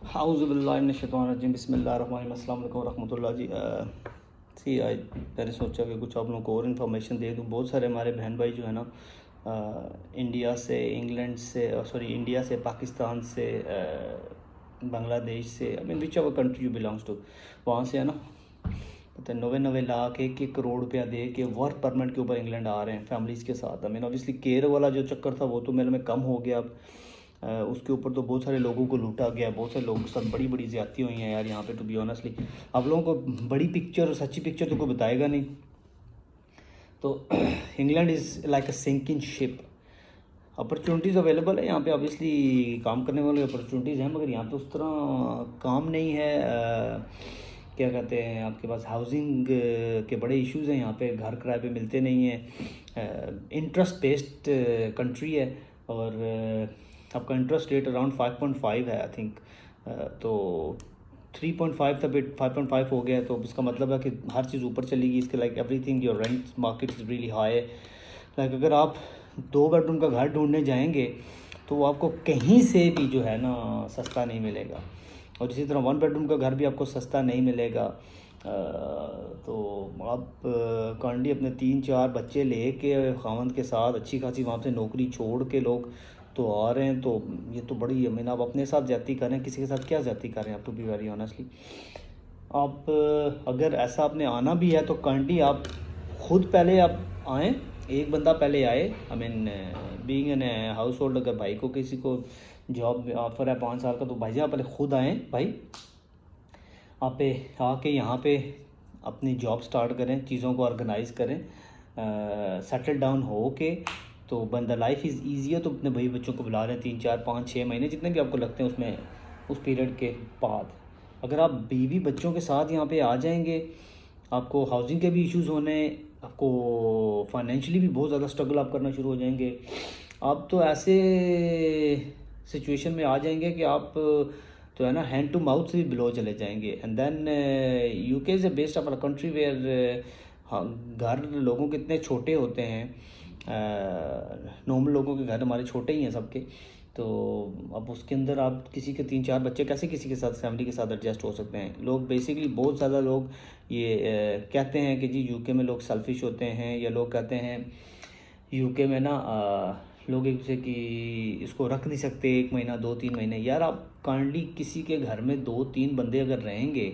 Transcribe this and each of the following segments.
हाउज़ुबिल्लाहिमिनश्शैतानिर्रजीम बिस्मिल्लाहिर्रहमानिर्रहीम अस्सलाम वालेकुम रहमतुल्लाह जी। सी आई मैंने सोचा कि कुछ आप लोगों को और इन्फॉर्मेशन दे दूँ। बहुत सारे हमारे बहन भाई जो है ना इंडिया से, इंग्लैंड से, सॉरी इंडिया से, पाकिस्तान से, बांग्लादेश से, I mean whichever country you belongs to, वहाँ से है ना, पता है 90-90 लाख 1-1 करोड़ रुपया दे के वर्क परमिट के ऊपर इंग्लैंड आ रहे हैं फैमिलीज़ के साथ। आई मीन ऑब्वियसली केयर वाला जो चक्कर था वो तो मेरे में कम हो गया अब। उसके ऊपर तो बहुत सारे लोगों को लूटा गया, बहुत सारे लोगों के साथ बड़ी बड़ी ज़्यादती हुई हैं यार यहाँ पे, टू बी ऑनेस्टली। आप लोगों को बड़ी पिक्चर और सच्ची पिक्चर तो कोई बताएगा नहीं। तो England is like a sinking ship. Opportunities available है यहाँ पे, ऑब्वियसली काम करने वाली अपॉर्चुनिटीज़ हैं, मगर यहाँ पे उस तरह काम नहीं है। क्या कहते हैं, आपके पास हाउसिंग के बड़े इश्यूज़ हैं यहाँ पे, घर किराए पे मिलते नहीं हैं। इंटरेस्ट बेस्ड कंट्री है और आपका इंटरेस्ट रेट अराउंड 5.5 है आई थिंक। तो 3.5 था, बिट 5.5 हो गया, तो इसका मतलब है कि हर चीज़ ऊपर चलेगी इसके। Like everything, your rent market is really high. Like अगर आप 2 बेडरूम का घर ढूंढने जाएंगे तो वो आपको कहीं से भी जो है ना सस्ता नहीं मिलेगा, और इसी तरह 1 बेडरूम का घर भी आपको सस्ता नहीं मिलेगा। तो आप कांडी अपने 3-4 बच्चे ले के खावंद के साथ अच्छी खासी वहाँ से नौकरी छोड़ के लोग तो आ रहे हैं। तो ये तो बड़ी, आई मीन आप अपने साथ ज्यादती कर रहे हैं, किसी के साथ क्या ज्यादती कर रहे हैं आप, टू बी वेरी ऑनेस्टली। आप अगर ऐसा आपने आना भी है तो काइंडली आप खुद पहले आप आएँ, एक बंदा पहले आए। I mean being an house hold, अगर भाई को किसी को जॉब ऑफर है 5 साल का, तो भाई जी आप पहले खुद आएँ भाई, आप पे आके यहाँ पे अपनी जॉब स्टार्ट करें, चीज़ों को ऑर्गेनाइज़ करें, सेटल डाउन हो के, तो बंदा लाइफ इज़ ईजी। तो अपने भाई बच्चों को बुला रहे हैं 3-4-5-6 महीने जितने भी आपको लगते हैं उसमें, उस पीरियड के बाद अगर आप बीवी बच्चों के साथ यहाँ पे आ जाएंगे, आपको हाउसिंग के भी इश्यूज़ होने, आपको फाइनेंशियली भी बहुत ज़्यादा स्ट्रगल आप करना शुरू हो जाएंगे। आप तो ऐसे सिचुएशन में आ जाएंगे कि आप तो है ना हैंड टू माउथ से भी बिलो चले जाएंगे। And then UK is a best of a country where घर लोगों के इतने छोटे होते हैं। नॉर्मल लोगों के घर हमारे छोटे ही हैं सबके, तो अब उसके अंदर आप किसी के 3-4 बच्चे कैसे किसी के साथ, फैमिली के साथ एडजस्ट हो सकते हैं। लोग बेसिकली बहुत ज़्यादा लोग ये कहते हैं कि जी यूके में लोग सेल्फिश होते हैं, या लोग कहते हैं यूके में ना लोग एक दूसरे की इसको रख नहीं सकते 1 महीना 2-3 महीने। यार आप काइंडली किसी के घर में 2-3 बंदे अगर रहेंगे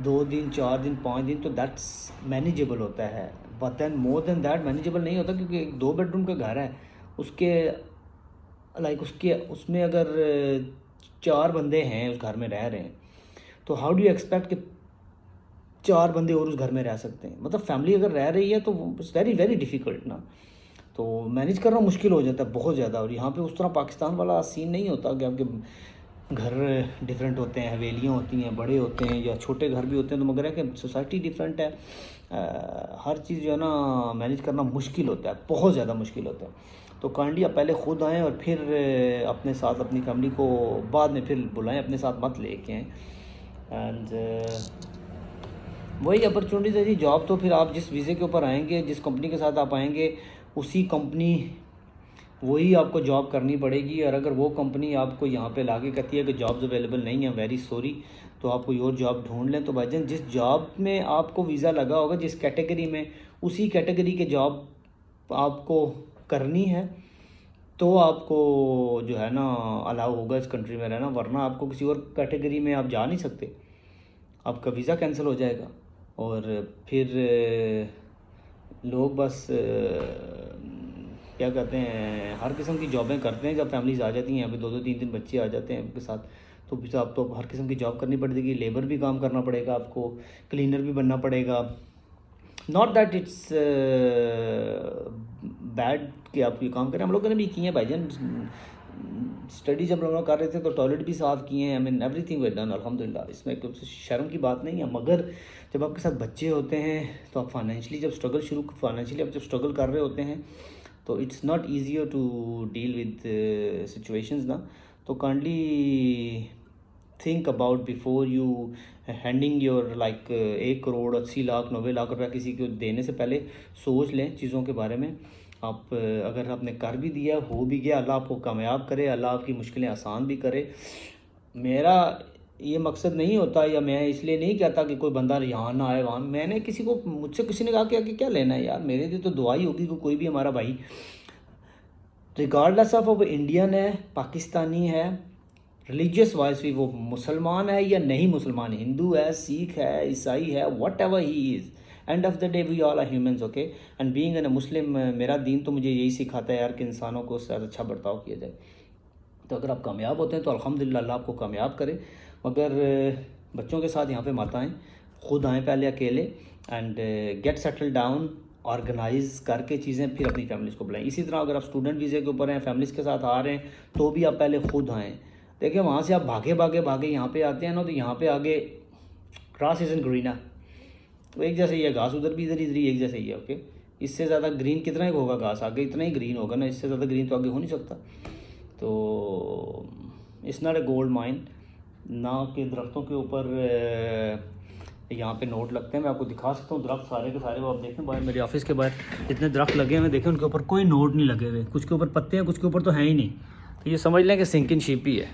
2 दिन 4 दिन 5 दिन, तो दैट्स मैनेजेबल होता है। But then more than that manageable नहीं होता, क्योंकि एक 2 बेडरूम का घर है, उसके लाइक उसके उसमें अगर 4 बंदे हैं उस घर में रह रहे हैं, तो हाउ डू यू एक्सपेक्ट कि 4 बंदे और उस घर में रह सकते हैं। मतलब फैमिली अगर रह रही है तो इट्स वेरी वेरी डिफ़िकल्ट ना, तो मैनेज करना मुश्किल हो जाता है बहुत ज़्यादा। और यहाँ पे उस तरह पाकिस्तान वाला सीन नहीं होता कि आपके घर डिफरेंट होते हैं, हवेलियाँ होती हैं, बड़े होते हैं या छोटे घर भी होते हैं, तो मगर है कि सोसाइटी डिफरेंट है। हर चीज़ जो है ना मैनेज करना मुश्किल होता है, बहुत ज़्यादा मुश्किल होता है। तो काइंडली आप पहले खुद आएँ और फिर अपने साथ अपनी फैमिली को बाद में फिर बुलाएं, अपने साथ मत लेके आएँ। एंड वही अपॉर्चुनिटीज़ है जी। जॉब तो फिर आप जिस वीज़े के ऊपर आएंगे, जिस कंपनी के साथ आप आएंगे, उसी कंपनी वही आपको जॉब करनी पड़ेगी। और अगर वो कंपनी आपको यहाँ पे लाके कहती है कि जॉब्स अवेलेबल नहीं है, वेरी सॉरी, तो आप कोई और जॉब ढूंढ लें। तो भाईजान जिस जॉब में आपको वीज़ा लगा होगा, जिस कैटेगरी में, उसी कैटेगरी के जॉब आपको करनी है, तो आपको जो है ना अलाउ होगा इस कंट्री में रहना, वरना आपको किसी और कैटेगरी में आप जा नहीं सकते, आपका वीज़ा कैंसिल हो जाएगा। और फिर लोग बस क्या कहते हैं, हर किस्म की जॉबें करते हैं। जब फैमिलीज आ जाती हैं यहाँ पे, 2-2 3-3 बच्चे आ जाते हैं उनके साथ, तो फिर आप तो हर किस्म की जॉब करनी पड़ेगी, लेबर भी काम करना पड़ेगा आपको, क्लीनर भी बनना पड़ेगा। नॉट दैट इट्स बैड कि आप ये काम करें, हम लोगों ने भी किए हैं भाईजान। स्टडी जब हम लोग कर रहे थे तो टॉयलेट भी साफ़ किए हैं, I mean everything way done अल्हम्दुलिल्लाह, इसमें कुछ शर्म की बात नहीं है। मगर जब आपके साथ बच्चे होते हैं तो आप फाइनेंशियली जब स्ट्रगल कर रहे होते हैं, तो it's not easier to deal with situations ना। तो kindly think about before you handing your like 1 crore 80 lakh 90 lakh रुपया किसी को देने से पहले सोच लें चीज़ों के बारे में। आप अगर आपने कर भी दिया, हो भी गया, अल्लाह आपको कामयाब करे, अल्लाह आपकी मुश्किलें आसान भी करे। मेरा ये मकसद नहीं होता, या मैं इसलिए नहीं कहता कि कोई बंदा यहाँ ना आए वहाँ, मैंने किसी को, मुझसे किसी ने कहा कि आगे क्या लेना है यार, मेरे लिए तो दुआ ही होगी कि कोई भी हमारा भाई रिगार्डलेस ऑफ वो इंडियन है, पाकिस्तानी है, रिलीजियस वाइज भी वो मुसलमान है या नहीं मुसलमान, हिंदू है, सिख है, ईसाई है, whatever he is, end of the day we all are humans, okay. And being an Muslim, मेरा दीन तो मुझे यही सिखाता है यार कि इंसानों को उससे अच्छा बर्ताव किया जाए। तो अगर आप कामयाब होते हैं तो अल्हम्दुलिल्लाह अल्लाह आपको कामयाब करे। मगर बच्चों के साथ यहाँ पे मत आएँ, खुद आएँ पहले अकेले, and get settle down, organise करके चीज़ें, फिर अपनी फैमिलीज़ को बुलाएं। इसी तरह अगर आप स्टूडेंट वीज़े के ऊपर हैं, फैमिलीज़ के साथ आ रहे हैं, तो भी आप पहले खुद आएँ। देखिए वहाँ से आप भागे भागे भागे यहाँ पे आते हैं ना, तो यहाँ पे आगे ग्रास इज़न ग्रीना, तो एक जैसे ही है घास, उधर भी इधर ही एक जैसे ही है, ओके। इससे ज़्यादा ग्रीन कितना ही होगा घास, आगे इतना ही ग्रीन होगा ना, इससे ज़्यादा ग्रीन तो आगे हो नहीं सकता। तो it's not a gold mine ना के दरख्तों के ऊपर यहाँ पे नोट लगते हैं। मैं आपको दिखा सकता हूँ दरख्त सारे के सारे, वो आप देखें बाहर मेरे ऑफिस के बाहर जितने दरख्त लगे हुए देखें, उनके ऊपर कोई नोट नहीं लगे हुए, कुछ के ऊपर पत्ते हैं, कुछ के ऊपर तो हैं ही नहीं। तो ये समझ लें कि सिंकिंग शिप ही है।